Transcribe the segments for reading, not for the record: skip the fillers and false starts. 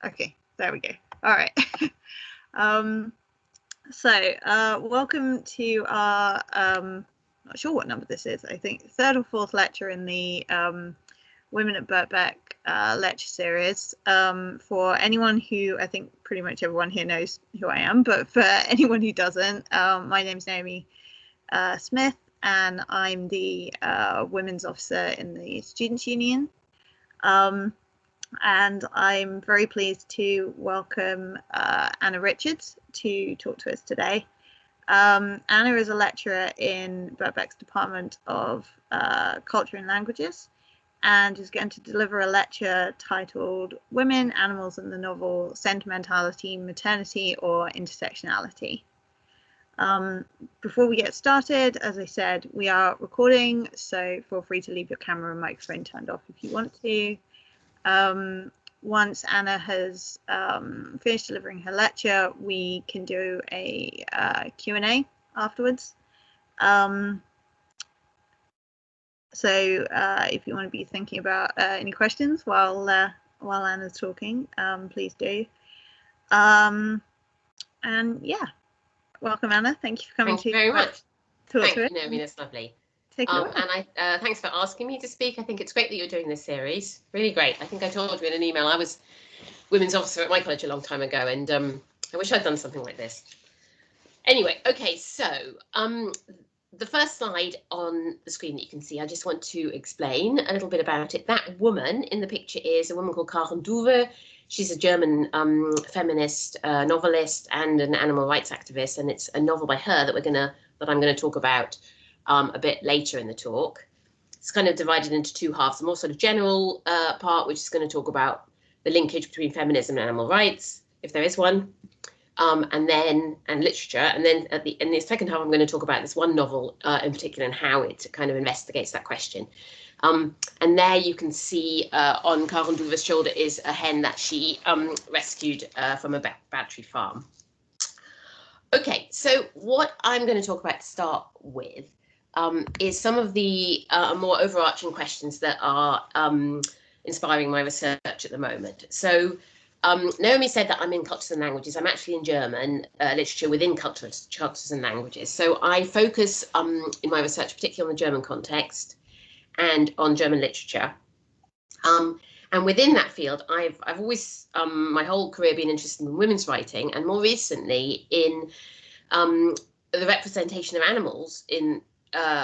Okay, there we go. All right. Welcome to our, not sure what number this is, I think third or fourth lecture in the Women at Birkbeck lecture series. For anyone who, I think pretty much everyone here knows who I am, but for anyone who doesn't, my name's Naomi Smith, and I'm the Women's Officer in the Students' Union. And I'm very pleased to welcome Anna Richards to talk to us today. Anna is a lecturer in Birkbeck's Department of Culture and Languages, and is going to deliver a lecture titled Women, Animals and the Novel, Sentimentality, Maternity or Intersectionality. Before we get started, as I said, we are recording, so feel free to leave your camera and microphone turned off if you want to. Once Anna has finished delivering her lecture, we can do a Q&A afterwards. If you want to be thinking about any questions while Anna's talking, please do. And yeah, welcome Anna. Thank you for coming. Thank you very much. Thank you, Naomi. That's lovely. And thanks for asking me to speak. I think it's great that you're doing this series. Really great. I think I told you in an email I was women's officer at my college a long time ago, and I wish I'd done something like this. Anyway, okay, so the first slide on the screen that you can see, I just want to explain a little bit about it. That woman in the picture is a woman called Karen Duve. She's a German feminist novelist and an animal rights activist, and it's a novel by her that I'm going to talk about a bit later in the talk. It's kind of divided into two halves, a more sort of general part, which is going to talk about the linkage between feminism and animal rights, if there is one, and literature. And then in the second half, I'm going to talk about this one novel in particular and how it kind of investigates that question. And there you can see on Karen Duve's shoulder is a hen that she rescued from a battery farm. Okay, so what I'm going to talk about to start with is some of the more overarching questions that are inspiring my research at the moment. So Naomi said that I'm in cultures and languages. I'm actually in German literature within cultures and languages. So I focus in my research particularly on the German context and on German literature. And within that field, I've always, my whole career, been interested in women's writing, and more recently in the representation of animals in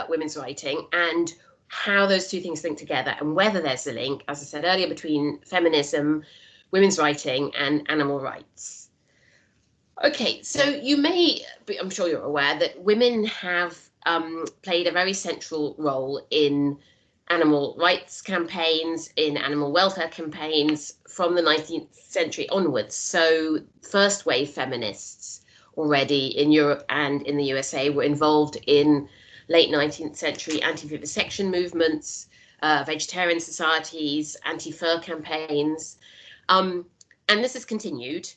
women's writing and how those two things link together, and whether there's a link, as I said earlier, between feminism, women's writing and animal rights. Okay, so you may be, I'm sure you're aware that women have played a very central role in animal rights campaigns, in animal welfare campaigns from the 19th century onwards. So first wave feminists already in Europe and in the USA were involved in late 19th century anti-vivisection movements, vegetarian societies, anti-fur campaigns. And this has continued.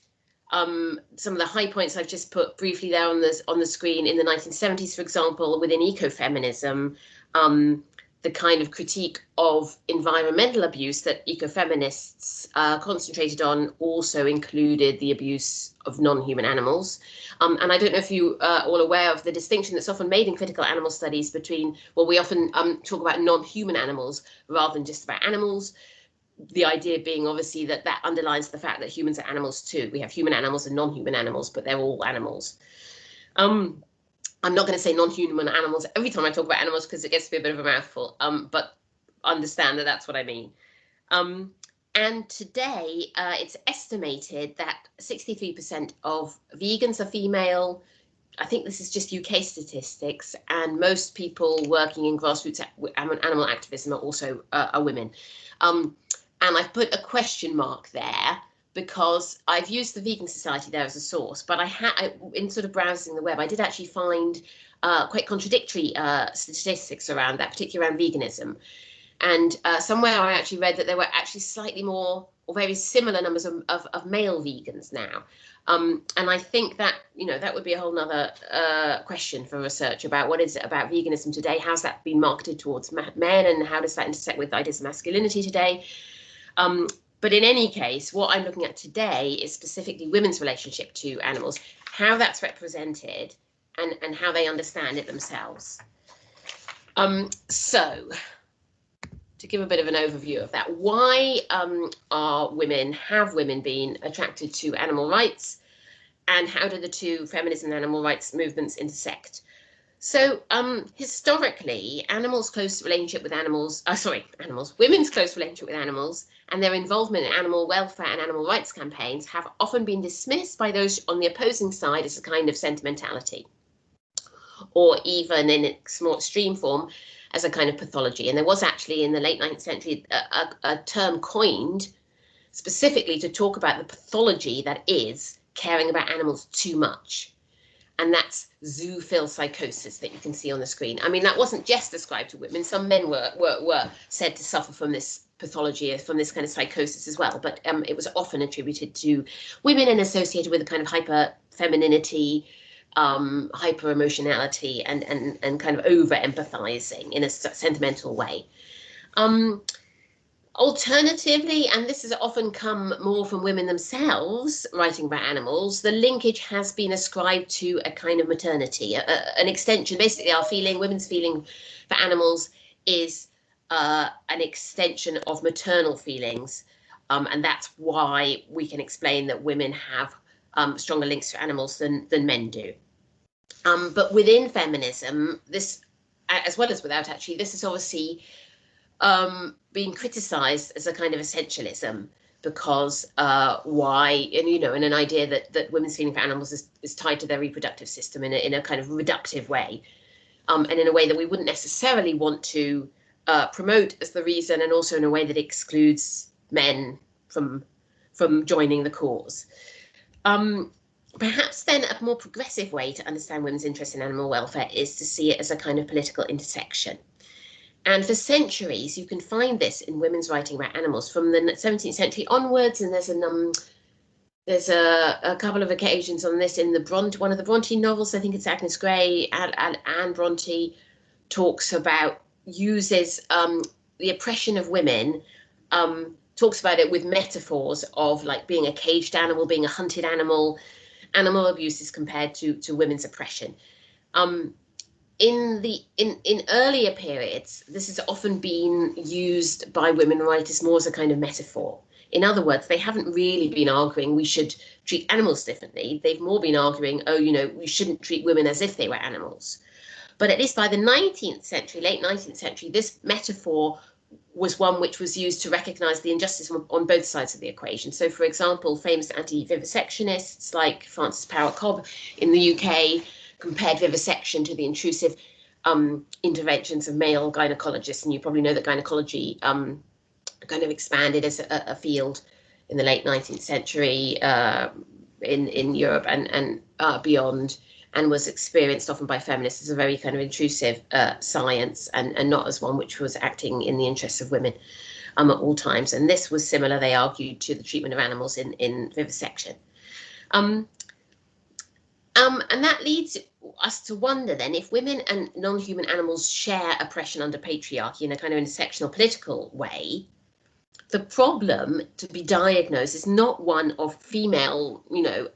Some of the high points I've just put briefly there on the screen. In the 1970s, for example, within ecofeminism, the kind of critique of environmental abuse that ecofeminists concentrated on also included the abuse of non-human animals. And I don't know if you are all aware of the distinction that's often made in critical animal studies between, well, we often talk about non-human animals rather than just about animals. The idea being obviously that underlines the fact that humans are animals too. We have human animals and non-human animals, but they're all animals. I'm not going to say non-human animals every time I talk about animals because it gets to be a bit of a mouthful, but understand that that's what I mean. And today it's estimated that 63% of vegans are female. I think this is just UK statistics, and most people working in grassroots animal activism are also are women. And I've put a question mark there because I've used the Vegan Society there as a source, but in sort of browsing the web, I did actually find quite contradictory statistics around that, particularly around veganism. And somewhere I actually read that there were actually slightly more or very similar numbers of male vegans now. And I think that, that would be a whole nother question for research about what is it about veganism today? How's that been marketed towards men, and how does that intersect with ideas of masculinity today? But in any case, what I'm looking at today is specifically women's relationship to animals, how that's represented, and how they understand it themselves. So, to give a bit of an overview of that, why have women been attracted to animal rights, and how do the two feminism and animal rights movements intersect? So, historically, women's close relationship with animals, and their involvement in animal welfare and animal rights campaigns have often been dismissed by those on the opposing side as a kind of sentimentality, or even in its more extreme form, as a kind of pathology. And there was actually in the late 19th century a term coined specifically to talk about the pathology that is caring about animals too much. And that's zoophil psychosis that you can see on the screen. I mean, that wasn't just ascribed to women. Some men were said to suffer from this pathology, from this kind of psychosis as well. But it was often attributed to women and associated with a kind of hyper femininity, hyper emotionality, and kind of over empathizing in a sentimental way. Alternatively, and this has often come more from women themselves writing about animals, the linkage has been ascribed to a kind of maternity, an extension. Basically, women's feeling for animals is an extension of maternal feelings. And that's why we can explain that women have stronger links to animals than men do. But within feminism, this, as well as without actually, this is obviously being criticized as a kind of essentialism, because in an idea that women's feeling for animals is tied to their reproductive system in a kind of reductive way, and in a way that we wouldn't necessarily want to promote as the reason, and also in a way that excludes men from joining the cause. Perhaps then a more progressive way to understand women's interest in animal welfare is to see it as a kind of political intersection. And for centuries, you can find this in women's writing about animals from the 17th century onwards. And there's a couple of occasions on this in one of the Bronte novels. I think it's Agnes Grey. Anne Bronte uses the oppression of women, talks about it with metaphors of like being a caged animal, being a hunted animal. Animal abuse is compared to women's oppression. In earlier periods, this has often been used by women writers more as a kind of metaphor. In other words, they haven't really been arguing we should treat animals differently. They've more been arguing, we shouldn't treat women as if they were animals. But at least by the 19th century, late 19th century, this metaphor was one which was used to recognize the injustice on both sides of the equation. So, for example, famous anti-vivisectionists like Frances Power-Cobb in the UK compared vivisection to the intrusive interventions of male gynecologists. And you probably know that gynecology kind of expanded as a field in the late 19th century in Europe and beyond, and was experienced often by feminists as a very kind of intrusive science, and not as one which was acting in the interests of women at all times. And this was similar, they argued, to the treatment of animals in vivisection. And that leads us to wonder then, if women and non-human animals share oppression under patriarchy in a kind of intersectional political way, the problem to be diagnosed is not one of female,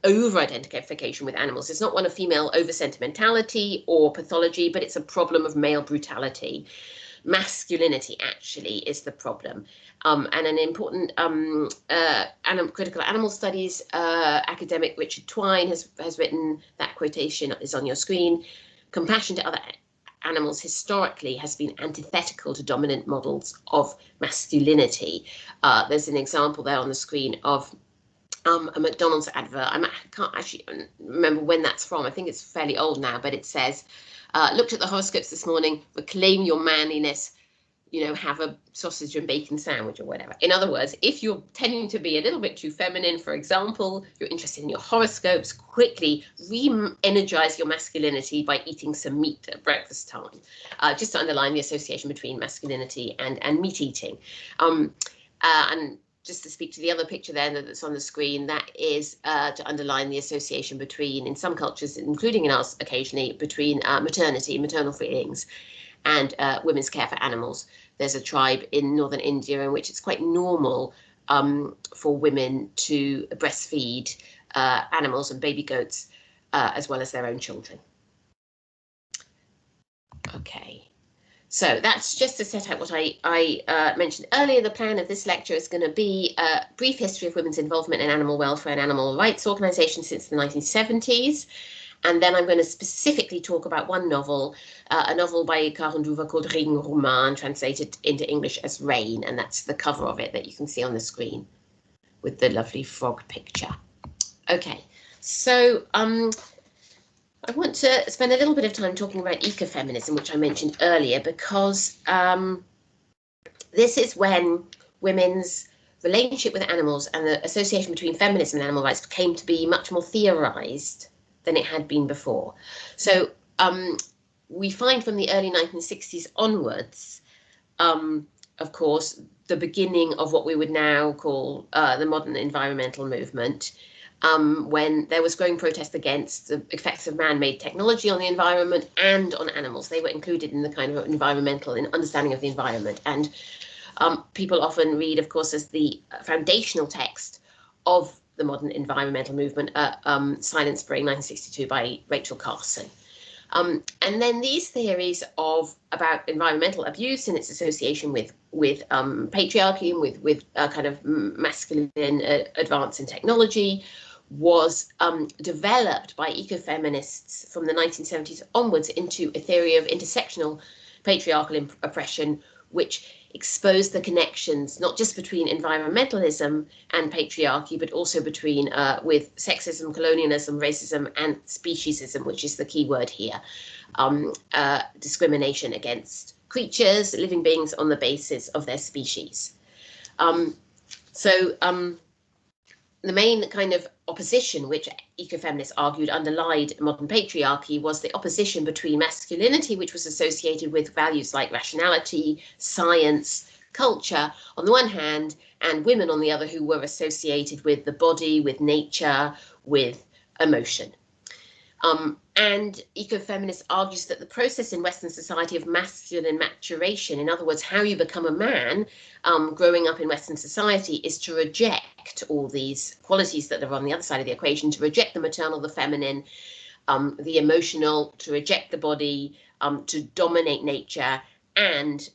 over-identification with animals. It's not one of female over-sentimentality or pathology, but it's a problem of male brutality. Masculinity actually is the problem. And an important critical animal studies academic, Richard Twine, has written, that quotation is on your screen: compassion to other animals historically has been antithetical to dominant models of masculinity. There's an example there on the screen of a McDonald's advert. I can't actually remember when that's from. I think it's fairly old now, but it says, looked at the horoscopes this morning, reclaim your manliness, have a sausage and bacon sandwich or whatever. In other words, if you're tending to be a little bit too feminine, for example, you're interested in your horoscopes, quickly re-energize your masculinity by eating some meat at breakfast time, just to underline the association between masculinity and meat eating. And just to speak to the other picture there that's on the screen, that is to underline the association between, in some cultures, including in ours occasionally, between maternal feelings, and women's care for animals. There's a tribe in northern India in which it's quite normal for women to breastfeed animals and baby goats, as well as their own children. Okay, so that's just to set out what I mentioned earlier. The plan of this lecture is going to be a brief history of women's involvement in animal welfare and animal rights organisations since the 1970s. And then I'm going to specifically talk about one novel, a novel by Karen Duva called Regenroman, translated into English as Rain. And that's the cover of it that you can see on the screen with the lovely frog picture. Okay, so I want to spend a little bit of time talking about ecofeminism, which I mentioned earlier, because this is when women's relationship with animals and the association between feminism and animal rights came to be much more theorized than it had been before. So we find from the early 1960s onwards, of course, the beginning of what we would now call the modern environmental movement, when there was growing protest against the effects of man-made technology on the environment and on animals. They were included in the kind of environmental understanding of the environment. And people often read, of course, as the foundational text of the modern environmental movement, Silent Spring, 1962, by Rachel Carson. And then these theories about environmental abuse and its association with patriarchy and with kind of masculine advance in technology was developed by ecofeminists from the 1970s onwards into a theory of intersectional patriarchal oppression, which exposed the connections not just between environmentalism and patriarchy, but also between with sexism, colonialism, racism, and speciesism, which is the key word here, discrimination against creatures, living beings on the basis of their species. The main kind of opposition which ecofeminists argued underlied modern patriarchy was the opposition between masculinity, which was associated with values like rationality, science, culture on the one hand, and women on the other, who were associated with the body, with nature, with emotion. And ecofeminist argues that the process in Western society of masculine maturation, in other words, how you become a man growing up in Western society, is to reject all these qualities that are on the other side of the equation, to reject the maternal, the feminine, the emotional, to reject the body, to dominate nature, and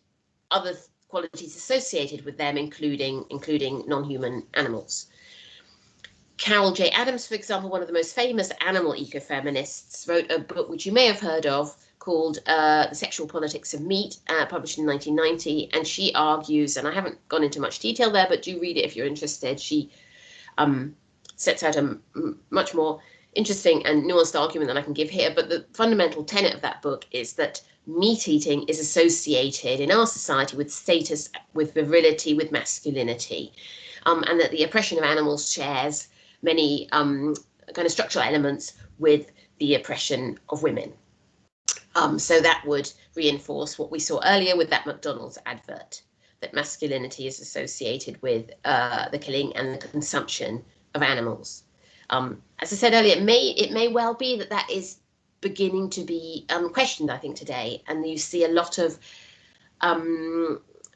other qualities associated with them, including non-human animals. Carol J. Adams, for example, one of the most famous animal ecofeminists, wrote a book which you may have heard of called The Sexual Politics of Meat, published in 1990. And she argues, and I haven't gone into much detail there, but do read it if you're interested. She sets out a much more interesting and nuanced argument than I can give here. But the fundamental tenet of that book is that meat eating is associated in our society with status, with virility, with masculinity, and that the oppression of animals shares many kind of structural elements with the oppression of women. So that would reinforce what we saw earlier with that McDonald's advert, that masculinity is associated with the killing and the consumption of animals. As I said earlier, it may well be that is beginning to be questioned, I think, today. And you see a lot of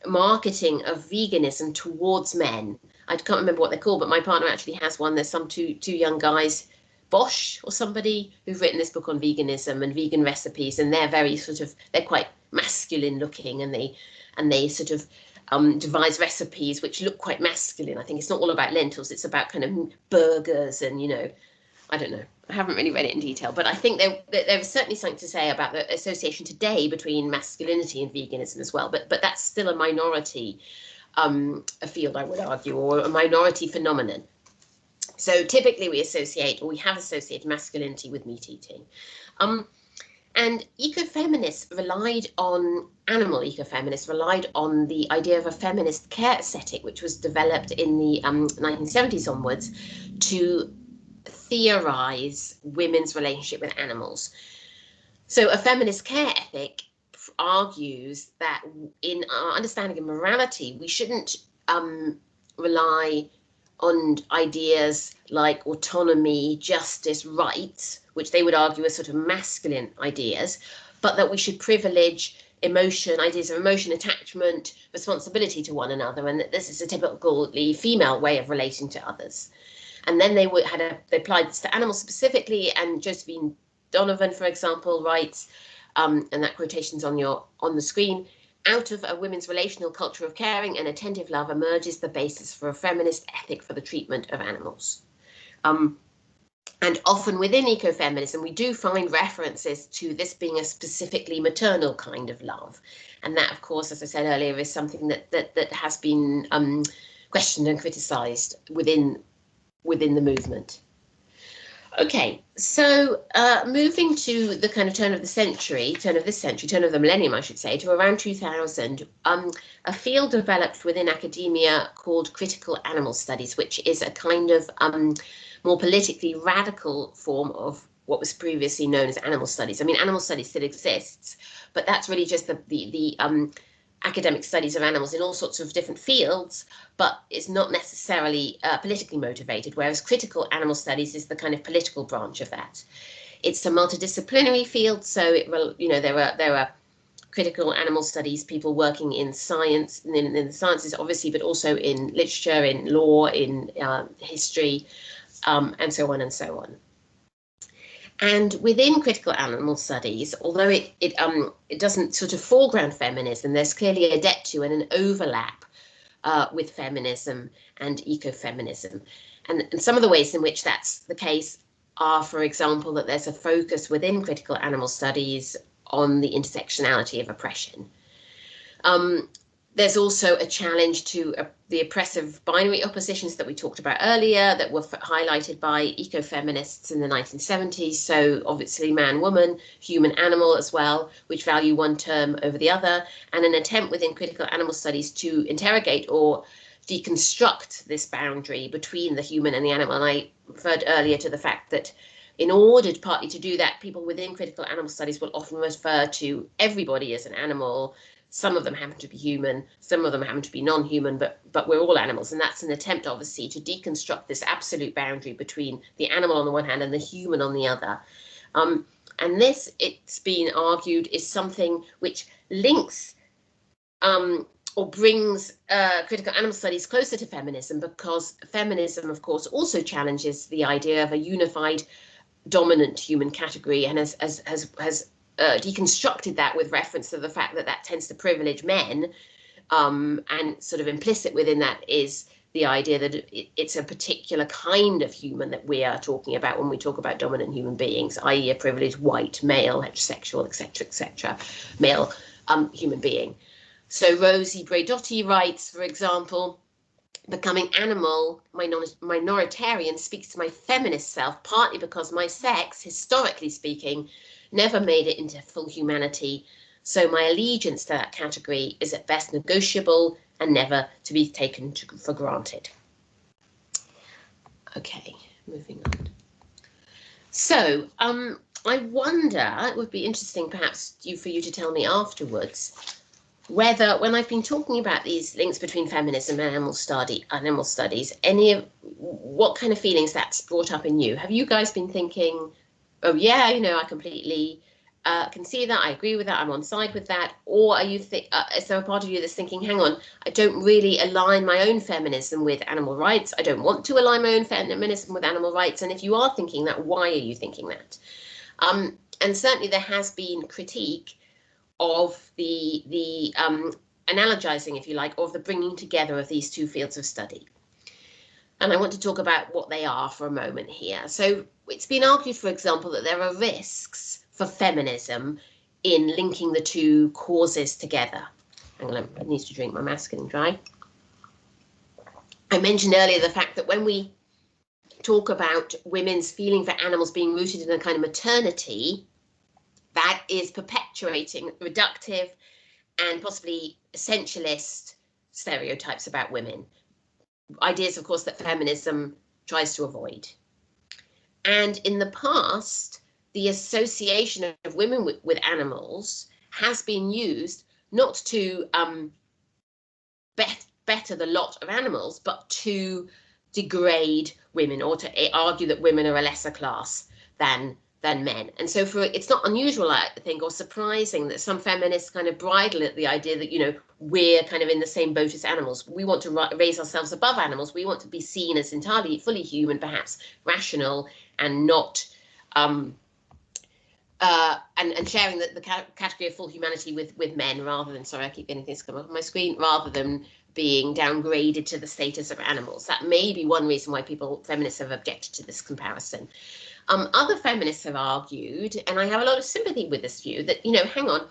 marketing of veganism towards men. I can't remember what they're called, but my partner actually has one. There's some two young guys, Bosch or somebody, who've written this book on veganism and vegan recipes, and they're very they're quite masculine looking, and they sort of devise recipes which look quite masculine. I think it's not all about lentils, it's about kind of burgers and, I don't know. I haven't really read it in detail, but I think there is certainly something to say about the association today between masculinity and veganism as well. But that's still a minority a field, I would argue, or a minority phenomenon. So typically we have associated masculinity with meat eating. And animal ecofeminists relied on the idea of a feminist care aesthetic, which was developed in the 1970s onwards to theorize women's relationship with animals. So a feminist care ethic argues that in our understanding of morality, we shouldn't rely on ideas like autonomy, justice, rights, which they would argue are sort of masculine ideas, but that we should privilege emotion, ideas of emotion, attachment, responsibility to one another, and that this is a typically female way of relating to others. And then they applied this to animals specifically, and Josephine Donovan, for example, writes, and that quotation's on the screen, out of a women's relational culture of caring and attentive love emerges the basis for a feminist ethic for the treatment of animals. And often within ecofeminism, we do find references to this being a specifically maternal kind of love. And that, of course, as I said earlier, is something that has been questioned and criticised within the movement. Okay, so moving to the kind of turn of the millennium, I should say, to around 2000, a field developed within academia called critical animal studies, which is a kind of more politically radical form of what was previously known as animal studies. I mean, animal studies still exists, but that's really just the academic studies of animals in all sorts of different fields, but it's not necessarily politically motivated, whereas critical animal studies is the kind of political branch of that. It's a multidisciplinary field, so it will, there are critical animal studies people working in science, in the sciences obviously, but also in literature, in law, in history, and so on and so on. And within critical animal studies, although it doesn't sort of foreground feminism, there's clearly a debt to and an overlap with feminism and ecofeminism. And some of the ways in which that's the case are, for example, that there's a focus within critical animal studies on the intersectionality of oppression. There's also a challenge to the oppressive binary oppositions that we talked about earlier that were highlighted by ecofeminists in the 1970s. So obviously man, woman, human, animal as well, which value one term over the other, and an attempt within critical animal studies to interrogate or deconstruct this boundary between the human and the animal. And I referred earlier to the fact that in order partly to do that, people within critical animal studies will often refer to everybody as an animal. Some of them happen to be human, some of them happen to be non-human, but we're all animals. And that's an attempt, obviously, to deconstruct this absolute boundary between the animal on the one hand and the human on the other. And this, it's been argued, is something which links or brings critical animal studies closer to feminism, because feminism, of course, also challenges the idea of a unified dominant human category and has deconstructed that with reference to the fact that tends to privilege men, and sort of implicit within that is the idea that it's a particular kind of human that we are talking about when we talk about dominant human beings, i.e. a privileged white male, heterosexual, etc., male human being. So Rosie Braidotti writes, for example, becoming animal, minoritarian speaks to my feminist self, partly because my sex, historically speaking, never made it into full humanity, so my allegiance to that category is at best negotiable and never to be taken for granted. Okay, moving on. So I wonder, it would be interesting perhaps for you to tell me afterwards, whether when I've been talking about these links between feminism and animal studies, what kind of feelings that's brought up in you. Have you guys been thinking, oh yeah, I completely can see that, I agree with that, I'm on side with that, or are you is there a part of you that's thinking, hang on, I don't really align my own feminism with animal rights, I don't want to align my own feminism with animal rights, and if you are thinking that, why are you thinking that? And certainly there has been critique of the analogizing, if you like, of the bringing together of these two fields of study. And I want to talk about what they are for a moment here. So it's been argued, for example, that there are risks for feminism in linking the two causes together. Hang on, I need to drink, my mouth's getting dry. I mentioned earlier the fact that when we talk about women's feeling for animals being rooted in a kind of maternity, that is perpetuating reductive and possibly essentialist stereotypes about women. Ideas, of course, that feminism tries to avoid. And in the past, the association of women with animals has been used not to better the lot of animals, but to degrade women, or to argue that women are a lesser class than than men. And so it's not unusual, I think, or surprising that some feminists kind of bridle at the idea that, you know, we're kind of in the same boat as animals. We want to raise ourselves above animals. We want to be seen as entirely, fully human, perhaps rational, and not and sharing the category of full humanity with men, rather than, sorry, I keep getting things to come up on my screen, rather than being downgraded to the status of animals. That may be one reason why feminists have objected to this comparison. Other feminists have argued, and I have a lot of sympathy with this view, that, you know, hang on,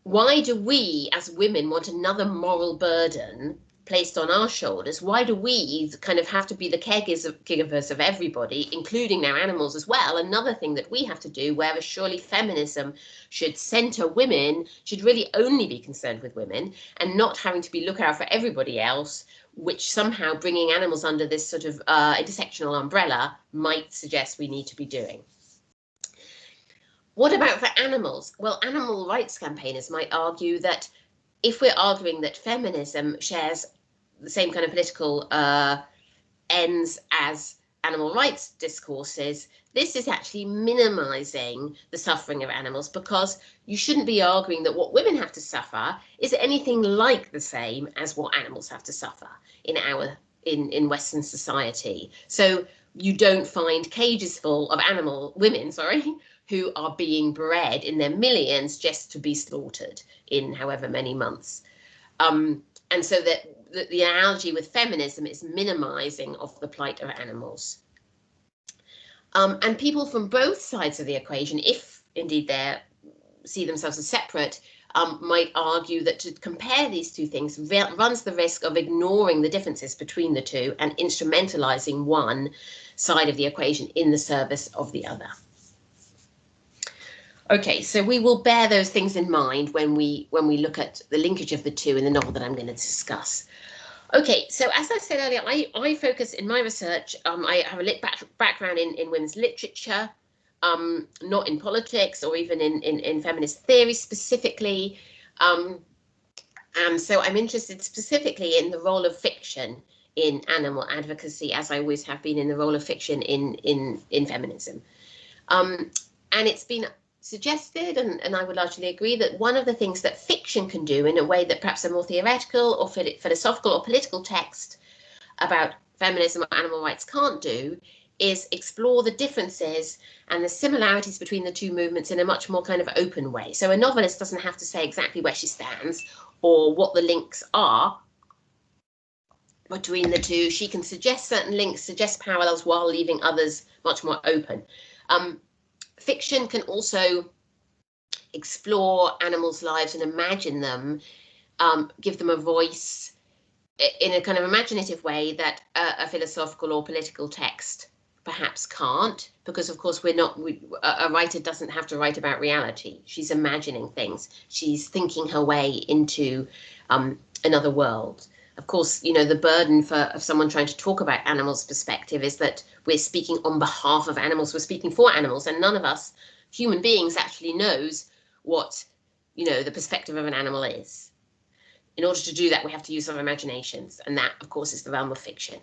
why do we as women want another moral burden placed on our shoulders? Why do we kind of have to be the caregivers of everybody, including now animals as well? Another thing that we have to do, whereas surely feminism should center women, should really only be concerned with women, and not having to be look out for everybody else, which somehow bringing animals under this sort of intersectional umbrella might suggest we need to be doing. What about for animals? Well, animal rights campaigners might argue that if we're arguing that feminism shares the same kind of political ends as animal rights discourses, this is actually minimizing the suffering of animals, because you shouldn't be arguing that what women have to suffer is anything like the same as what animals have to suffer in Western society. So you don't find cages full of women, who are being bred in their millions just to be slaughtered in however many months. And so that the analogy with feminism is minimizing of the plight of animals. And people from both sides of the equation, if indeed they see themselves as separate, might argue that to compare these two things runs the risk of ignoring the differences between the two and instrumentalizing one side of the equation in the service of the other. Okay, so we will bear those things in mind when we look at the linkage of the two in the novel that I'm going to discuss. Okay, so as I said earlier, I focus in my research, I have a background in women's literature, not in politics or even in feminist theory specifically. And so I'm interested specifically in the role of fiction in animal advocacy, as I always have been in the role of fiction in feminism. And it's been suggested, and I would largely agree, that one of the things that fiction can do in a way that perhaps a more theoretical or philosophical or political text about feminism or animal rights can't do is explore the differences and the similarities between the two movements in a much more kind of open way. So a novelist doesn't have to say exactly where she stands or what the links are between the two. She can suggest certain links, suggest parallels, while leaving others much more open. Fiction can also explore animals' lives and imagine them, give them a voice in a kind of imaginative way that a philosophical or political text perhaps can't, because of course a writer doesn't have to write about reality. She's imagining things. She's thinking her way into another world. Of course, you know, the burden of someone trying to talk about animals' perspective is that we're speaking on behalf of animals, we're speaking for animals, and none of us human beings actually knows what, you know, the perspective of an animal is. In order to do that, we have to use our imaginations, and that, of course, is the realm of fiction.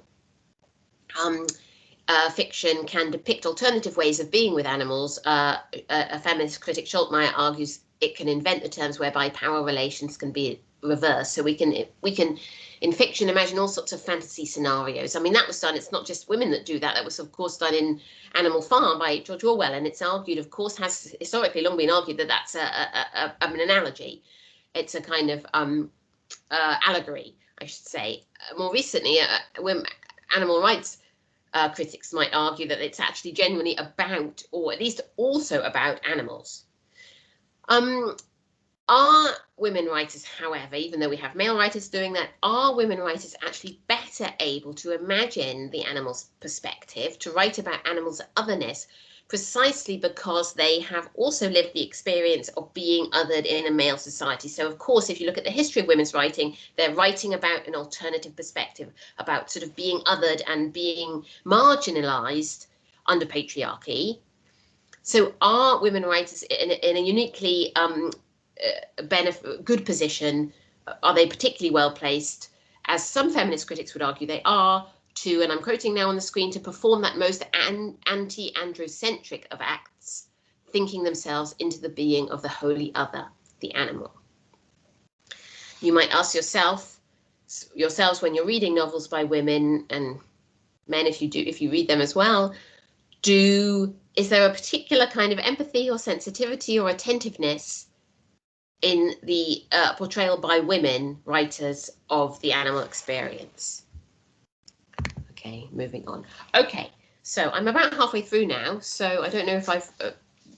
Fiction can depict alternative ways of being with animals. A feminist critic, Schultmeyer, argues it can invent the terms whereby power relations can be reversed. So we can in fiction imagine all sorts of fantasy scenarios. I mean, that was done, it's not just women that do that. That was, of course, done in Animal Farm by George Orwell, and it's argued, of course, has historically long been argued that that's an analogy. It's a kind of allegory, I should say. More recently, when animal rights critics might argue that it's actually genuinely about, or at least also about, animals. Are women writers, however, even though we have male writers doing that, are women writers actually better able to imagine the animal's perspective, to write about animals' otherness, precisely because they have also lived the experience of being othered in a male society? So, of course, if you look at the history of women's writing, they're writing about an alternative perspective, about sort of being othered and being marginalized under patriarchy. So are women writers in a uniquely good position? Are they particularly well placed, as some feminist critics would argue they are, to, and I'm quoting now on the screen, to perform that most anti-androcentric of acts, thinking themselves into the being of the wholly other, the animal. You might ask yourselves when you're reading novels by women, and men if you read them as well, is there a particular kind of empathy or sensitivity or attentiveness in the portrayal by women writers of the animal experience? Okay, moving on. Okay, so I'm about halfway through now, so I don't know if I've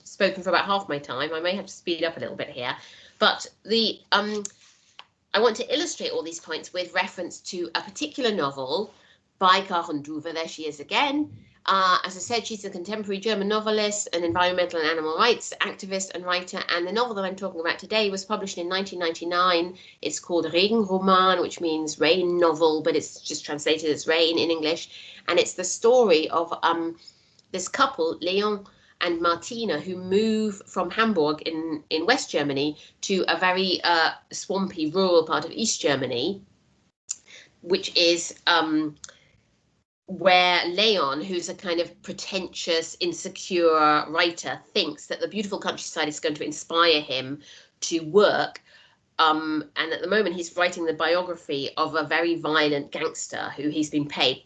spoken for about half my time. I may have to speed up a little bit here, but I want to illustrate all these points with reference to a particular novel by Karen Duver. There she is again. As I said, she's a contemporary German novelist, an environmental and animal rights activist and writer. And the novel that I'm talking about today was published in 1999. It's called Regenroman, which means rain novel, but it's just translated as rain in English. And it's the story of this couple, Leon and Martina, who move from Hamburg in West Germany to a very swampy rural part of East Germany, which is where Leon, who's a kind of pretentious, insecure writer, thinks that the beautiful countryside is going to inspire him to work. And at the moment, he's writing the biography of a very violent gangster who he's been paid,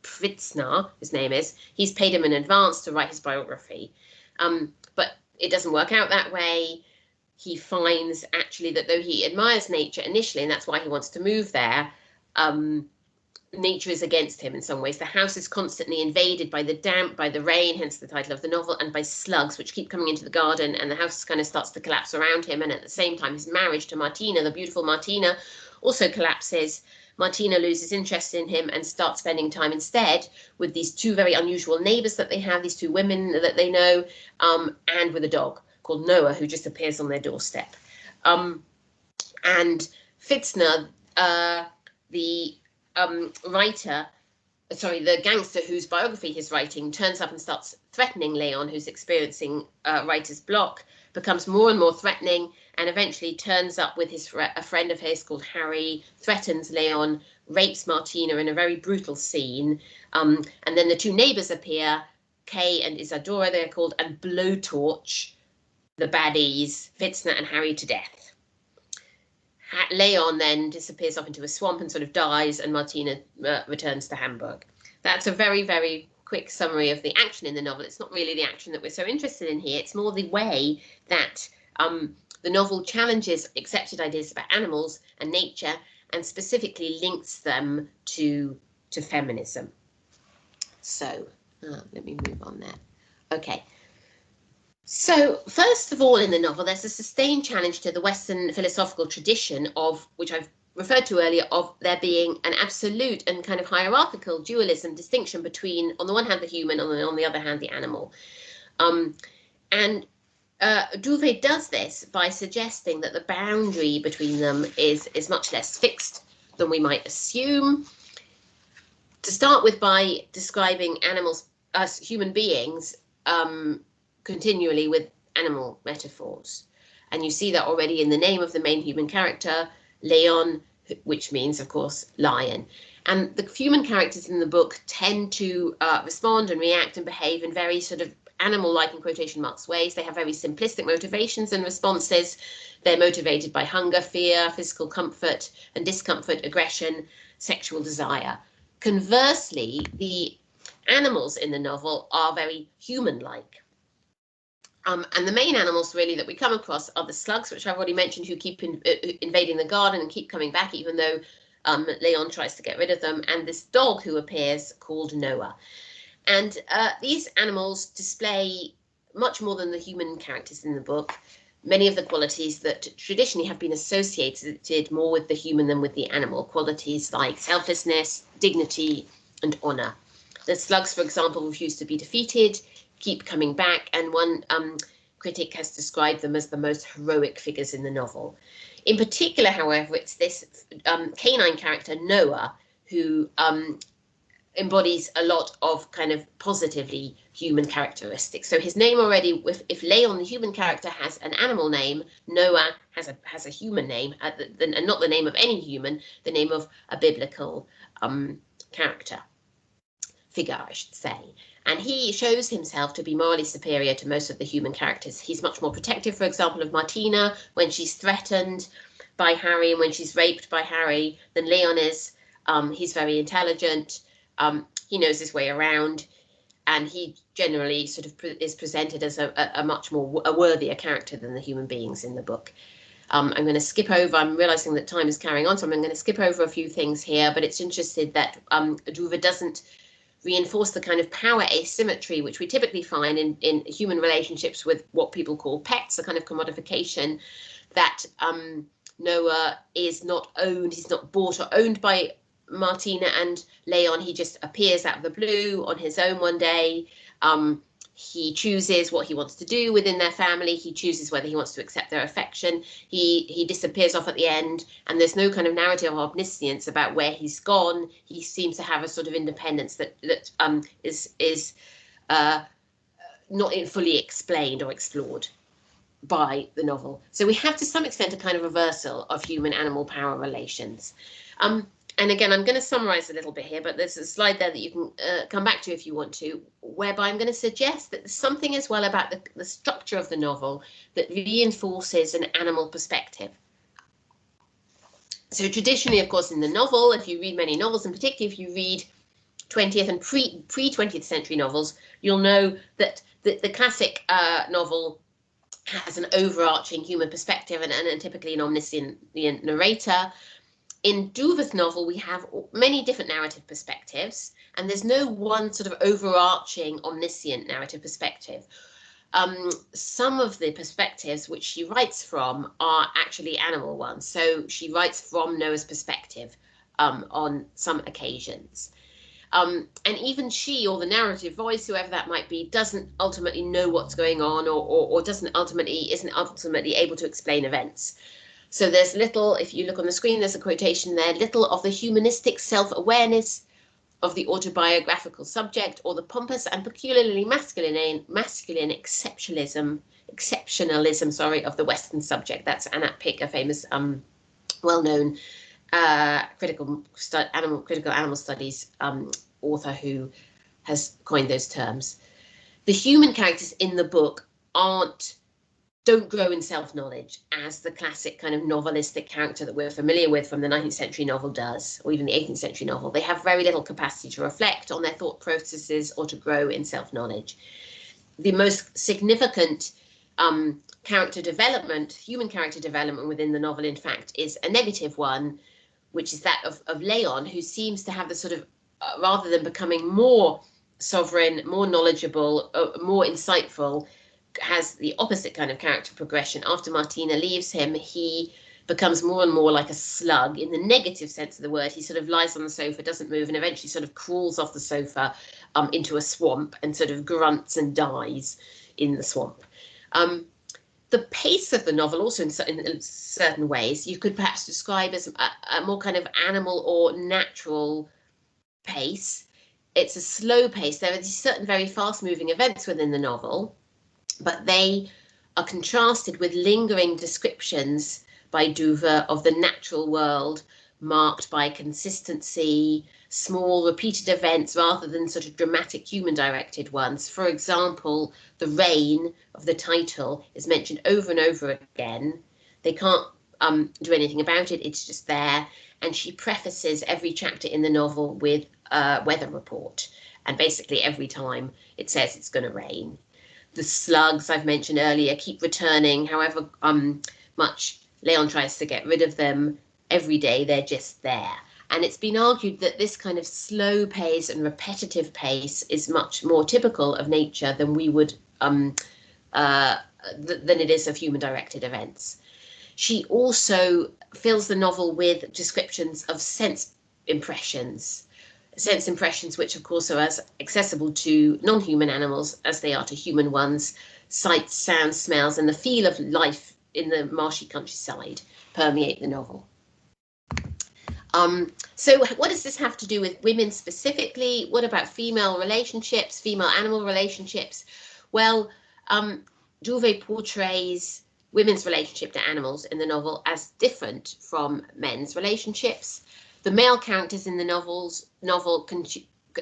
Fritzner, his name is. He's paid him in advance to write his biography. But it doesn't work out that way. He finds actually that though he admires nature initially, and that's why he wants to move there, nature is against him in some ways. The house is constantly invaded by the damp, by the rain, hence the title of the novel, and by slugs, which keep coming into the garden, and the house kind of starts to collapse around him. And at the same time, his marriage to Martina, the beautiful Martina, also collapses. Martina loses interest in him and starts spending time instead with these two very unusual neighbors that they have, these two women that they know, and with a dog called Noah, who just appears on their doorstep. And Fitzner, the gangster whose biography he's writing, turns up and starts threatening Leon, who's experiencing writer's block, becomes more and more threatening, and eventually turns up with a friend of his called Harry, threatens Leon, rapes Martina in a very brutal scene, and then the two neighbors appear, Kay and Isadora they're called, and blowtorch the baddies, Fitzner and Harry, to death. Leon then disappears off into a swamp and sort of dies, and Martina returns to Hamburg. That's a very, very quick summary of the action in the novel. It's not really the action that we're so interested in here. It's more the way that the novel challenges accepted ideas about animals and nature, and specifically links them to feminism. So let me move on there. Okay. So first of all, in the novel, there's a sustained challenge to the Western philosophical tradition of, which I've referred to earlier, of there being an absolute and kind of hierarchical dualism distinction between, on the one hand, the human, and on the other hand, the animal. And Duvet does this by suggesting that the boundary between them is much less fixed than we might assume. To start with, by describing animals as human beings continually with animal metaphors. And you see that already in the name of the main human character, Leon, which means, of course, lion. And the human characters in the book tend to respond and react and behave in very sort of animal-like, in quotation marks, ways. They have very simplistic motivations and responses. They're motivated by hunger, fear, physical comfort and discomfort, aggression, sexual desire. Conversely, the animals in the novel are very human-like. And the main animals really that we come across are the slugs, which I've already mentioned, who keep invading the garden and keep coming back, even though Leon tries to get rid of them, and this dog who appears called Noah. And these animals display much more than the human characters in the book, many of the qualities that traditionally have been associated more with the human than with the animal, qualities like selflessness, dignity, and honor. The slugs, for example, refuse to be defeated, keep coming back, and one critic has described them as the most heroic figures in the novel. In particular, however, it's this canine character, Noah, who embodies a lot of kind of positively human characteristics. So his name already, if Leon, the human character, has an animal name, Noah has a human name, and not the name of any human, the name of a biblical character. figure, I should say. And he shows himself to be morally superior to most of the human characters. He's much more protective, for example, of Martina when she's threatened by Harry and when she's raped by Harry than Leon is. He's very intelligent. He knows his way around, and he generally sort of is presented as a much more worthier character than the human beings in the book. I'm going to skip over, I'm realizing that time is carrying on, so I'm going to skip over a few things here, but it's interesting that Druva doesn't reinforce the kind of power asymmetry which we typically find in human relationships with what people call pets, a kind of commodification, that Noah is not owned, he's not bought or owned by Martina and Leon. He just appears out of the blue on his own one day. He chooses what he wants to do within their family. He chooses whether he wants to accept their affection. He disappears off at the end, and there's no kind of narrative of omniscience about where he's gone. He seems to have a sort of independence that is not fully explained or explored by the novel. So we have to some extent a kind of reversal of human-animal power relations. And again, I'm going to summarize a little bit here, but there's a slide there that you can come back to if you want to, whereby I'm going to suggest that there's something as well about the structure of the novel that reinforces an animal perspective. So traditionally, of course, in the novel, if you read many novels, and particularly if you read 20th and pre-20th century novels, you'll know that the classic novel has an overarching human perspective and typically an omniscient narrator. In Druva's novel, we have many different narrative perspectives, and there's no one sort of overarching omniscient narrative perspective. Some of the perspectives which she writes from are actually animal ones. So she writes from Noah's perspective on some occasions. And even she, or the narrative voice, whoever that might be, doesn't ultimately know what's going on, or isn't ultimately able to explain events. So there's little, if you look on the screen, there's a quotation there, little of the humanistic self-awareness of the autobiographical subject, or the pompous and peculiarly masculine exceptionalism of the Western subject. That's Anat Pick, a famous, well-known critical animal studies author who has coined those terms. The human characters in the book don't grow in self-knowledge as the classic kind of novelistic character that we're familiar with from the 19th century novel does, or even the 18th century novel. They have very little capacity to reflect on their thought processes or to grow in self-knowledge. The most significant character development, human character development within the novel, in fact, is a negative one, which is that of Leon, who seems to have the sort of, rather than becoming more sovereign, more knowledgeable, more insightful, has the opposite kind of character progression. After Martina leaves him, he becomes more and more like a slug in the negative sense of the word. He sort of lies on the sofa, doesn't move, and eventually sort of crawls off the sofa into a swamp and sort of grunts and dies in the swamp. The pace of the novel also in certain ways you could perhaps describe as a more kind of animal or natural pace. It's a slow pace. There are these certain very fast moving events within the novel, but they are contrasted with lingering descriptions by Druva of the natural world, marked by consistency, small repeated events rather than sort of dramatic human directed ones. For example, the rain of the title is mentioned over and over again. They can't do anything about it, it's just there. And she prefaces every chapter in the novel with a weather report. And basically every time it says it's going to rain. The slugs I've mentioned earlier keep returning, however much Leon tries to get rid of them. Every day they're just there. And it's been argued that this kind of slow pace and repetitive pace is much more typical of nature than we would than it is of human directed events. She also fills the novel with descriptions of sense impressions which of course are as accessible to non-human animals as they are to human ones. Sights, sounds, smells, and the feel of life in the marshy countryside permeate the novel. So what does this have to do with women specifically? What about female relationships, female animal relationships? Well, Druva portrays women's relationship to animals in the novel as different from men's relationships. The male characters in the novel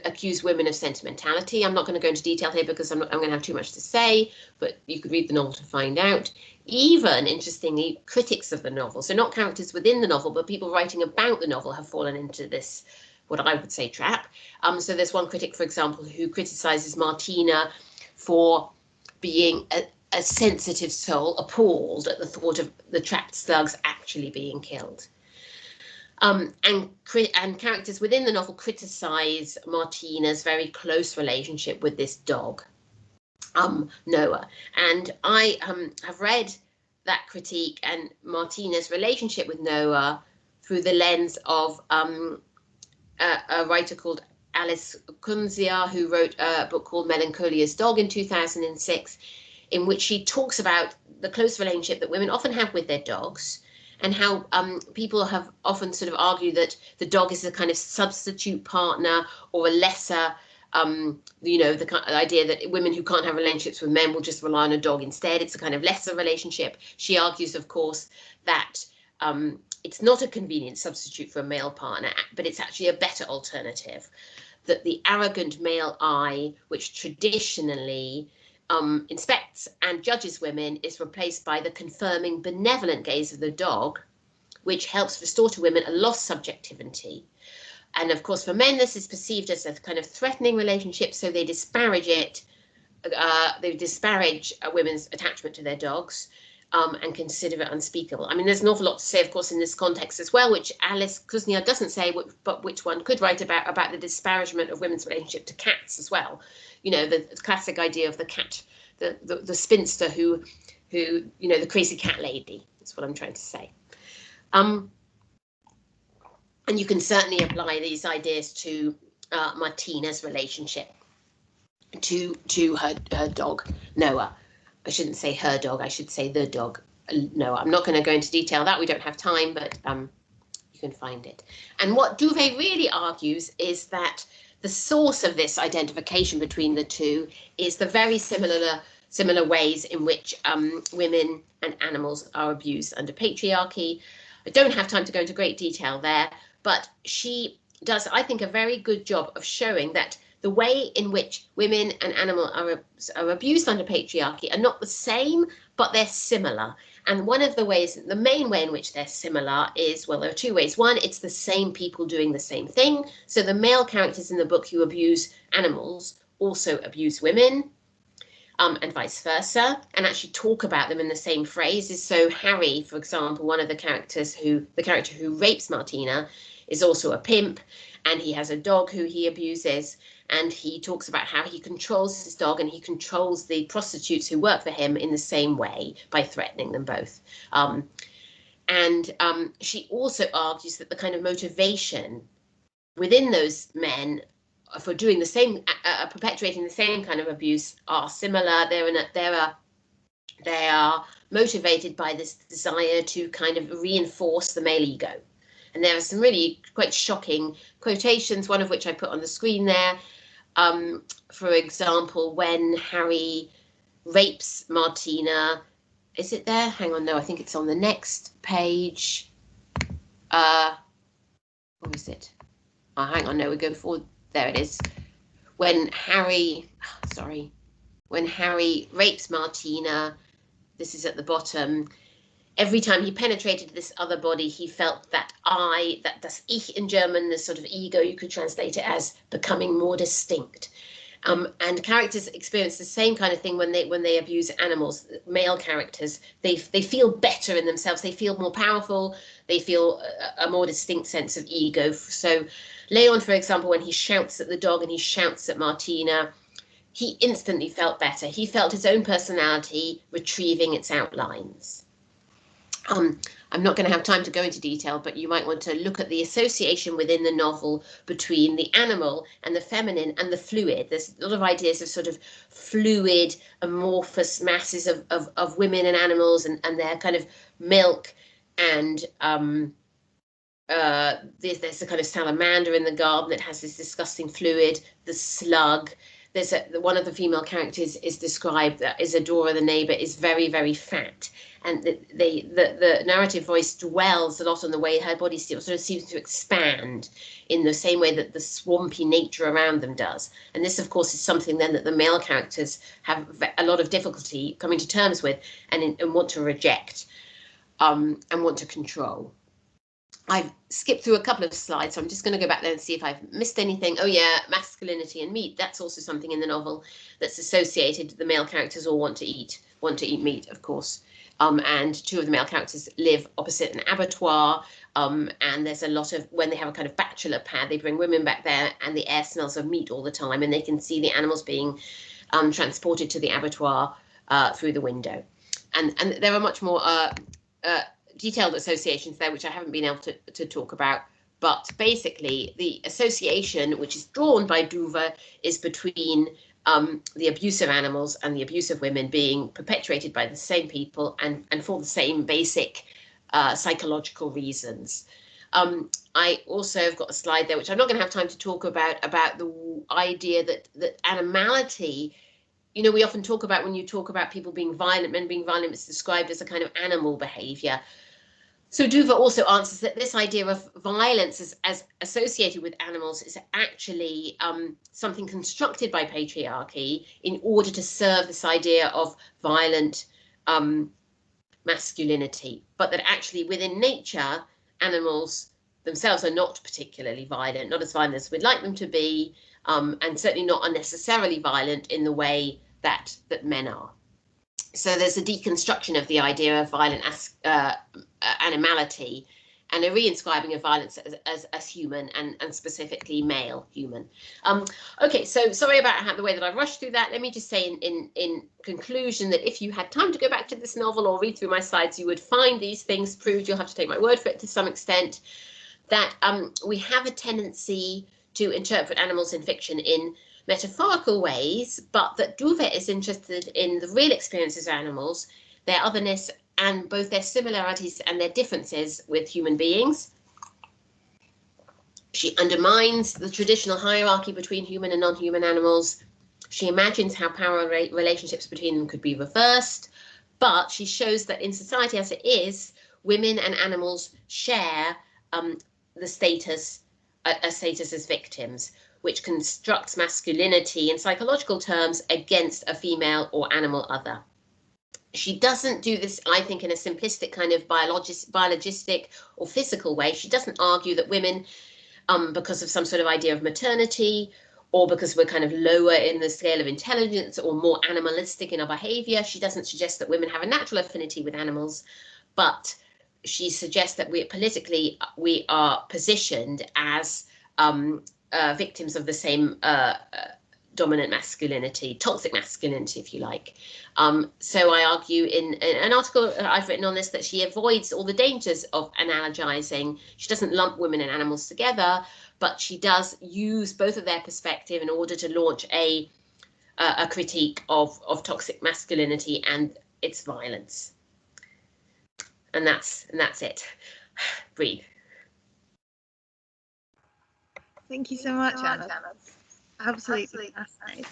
accuse women of sentimentality. I'm not going to go into detail here because I'm going to have too much to say, but you could read the novel to find out. Even, interestingly, critics of the novel, so not characters within the novel, but people writing about the novel, have fallen into this, what I would say, trap. So there's one critic, for example, who criticizes Martina for being a sensitive soul, appalled at the thought of the trapped slugs actually being killed. And characters within the novel criticize Martina's very close relationship with this dog, Noah. And I have read that critique and Martina's relationship with Noah through the lens of a writer called Alice Kunzia, who wrote a book called Melancolia's Dog in 2006, in which she talks about the close relationship that women often have with their dogs, and how people have often sort of argued that the dog is a kind of substitute partner or a lesser, the idea that women who can't have relationships with men will just rely on a dog instead. It's a kind of lesser relationship. She argues, of course, that it's not a convenient substitute for a male partner, but it's actually a better alternative. That the arrogant male eye, which traditionally inspects and judges women, is replaced by the confirming, benevolent gaze of the dog, which helps restore to women a lost subjectivity. And of course, for men, this is perceived as a kind of threatening relationship, so they disparage it. They disparage women's attachment to their dogs and consider it unspeakable. I mean, there's an awful lot to say, of course, in this context as well, which Alice Kuznia doesn't say, but which one could write about the disparagement of women's relationship to cats as well. You know, the classic idea of the cat, the spinster who, the crazy cat lady. That's what I'm trying to say. And you can certainly apply these ideas to Martina's relationship to her dog, Noah. I shouldn't say her dog, I should say the dog, Noah. I'm not going to go into detail that, we don't have time, but you can find it. And what Duvet really argues is that the source of this identification between the two is the very similar ways in which women and animals are abused under patriarchy. I don't have time to go into great detail there, but she does, I think, a very good job of showing that the way in which women and animals are abused under patriarchy are not the same, but they're similar. And one of the ways, the main way in which they're similar is, well, there are two ways. One, it's the same people doing the same thing. So the male characters in the book who abuse animals also abuse women, and vice versa, and actually talk about them in the same phrases. So Harry, for example, one of the character who rapes Martina, is also a pimp, and he has a dog who he abuses, and he talks about how he controls his dog and he controls the prostitutes who work for him in the same way by threatening them both. She also argues that the kind of motivation within those men for doing the same, perpetuating the same kind of abuse are similar. They are motivated by this desire to kind of reinforce the male ego. And there are some really quite shocking quotations, one of which I put on the screen there. For example, when Harry rapes Martina, is it there? Hang on, no, I think it's on the next page. Where is it? Oh, hang on, no, we go forward. There it is. When Harry rapes Martina, this is at the bottom. Every time he penetrated this other body, he felt that das Ich in German, this sort of ego, you could translate it as becoming more distinct. And characters experience the same kind of thing when they abuse animals. Male characters, they feel better in themselves. They feel more powerful. They feel a more distinct sense of ego. So Leon, for example, when he shouts at the dog and he shouts at Martina, he instantly felt better. He felt his own personality retrieving its outlines. I'm not going to have time to go into detail, but you might want to look at the association within the novel between the animal and the feminine and the fluid. There's a lot of ideas of sort of fluid, amorphous masses of women and animals and their kind of milk. And there's a kind of salamander in the garden that has this disgusting fluid, the slug, there's one of the female characters is described that Isadora, the neighbor, is very, very fat, and the narrative voice dwells a lot on the way her body still sort of seems to expand in the same way that the swampy nature around them does. And this, of course, is something then that the male characters have a lot of difficulty coming to terms with and want to reject, and want to control. I've skipped through a couple of slides, so I'm just going to go back there and see if I've missed anything. Oh yeah, masculinity and meat. That's also something in the novel that's associated. The male characters all want to eat meat, of course. And two of the male characters live opposite an abattoir. And there's a lot of, when they have a kind of bachelor pad, they bring women back there, and the air smells of meat all the time, and they can see the animals being transported to the abattoir through the window. And there are much more detailed associations there, which I haven't been able to talk about. But basically, the association which is drawn by Duva is between the abuse of animals and the abuse of women being perpetuated by the same people and for the same basic psychological reasons. I also have got a slide there, which I'm not going to have time to talk about the idea that animality, you know, we often talk about, when you talk about people being violent, men being violent, it's described as a kind of animal behavior. So Duva also answers that this idea of violence as associated with animals is actually something constructed by patriarchy in order to serve this idea of violent masculinity, but that actually within nature, animals themselves are not particularly violent, not as violent as we'd like them to be, and certainly not unnecessarily violent in the way that men are. So there's a deconstruction of the idea of violent animality and a reinscribing of violence as human and specifically male human. Okay, so sorry about the way that I've rushed through that. Let me just say in conclusion that if you had time to go back to this novel or read through my slides, you would find these things proved. You'll have to take my word for it to some extent, that we have a tendency to interpret animals in fiction in metaphorical ways, but that Duvet is interested in the real experiences of animals, their otherness, and both their similarities and their differences with human beings. She undermines the traditional hierarchy between human and non-human animals. She imagines how power relationships between them could be reversed, but she shows that in society as it is, women and animals share the status as victims, which constructs masculinity in psychological terms against a female or animal other. She doesn't do this, I think, in a simplistic kind of biologistic or physical way. She doesn't argue that women, because of some sort of idea of maternity, or because we're kind of lower in the scale of intelligence or more animalistic in our behavior, she doesn't suggest that women have a natural affinity with animals, but she suggests that politically we are positioned as victims of the same dominant masculinity, toxic masculinity, if you like. So I argue in an article I've written on this that she avoids all the dangers of analogizing. She doesn't lump women and animals together, but she does use both of their perspective in order to launch a critique of toxic masculinity and its violence. And that's it. Breathe. Thank you so much, Anna. Absolutely fascinating.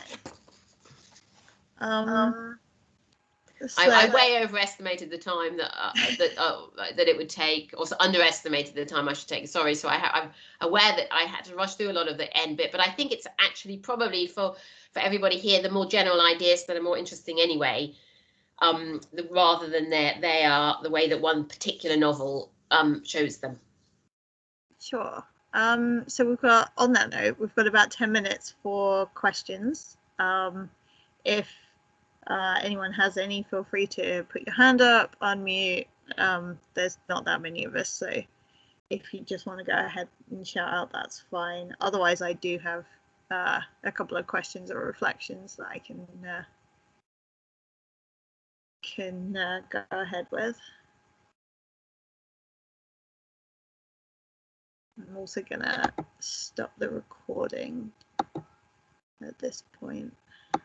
I way overestimated the time that it would take, or underestimated the time I should take. Sorry, so I'm aware that I had to rush through a lot of the end bit, but I think it's actually probably for everybody here the more general ideas that are more interesting anyway, rather than they are the way that one particular novel shows them. Sure. So we've got, on that note, we've got about 10 minutes for questions. If anyone has any, feel free to put your hand up, unmute. There's not that many of us, so if you just want to go ahead and shout out, that's fine. Otherwise, I do have a couple of questions or reflections that I can go ahead with. I'm also gonna stop the recording at this point.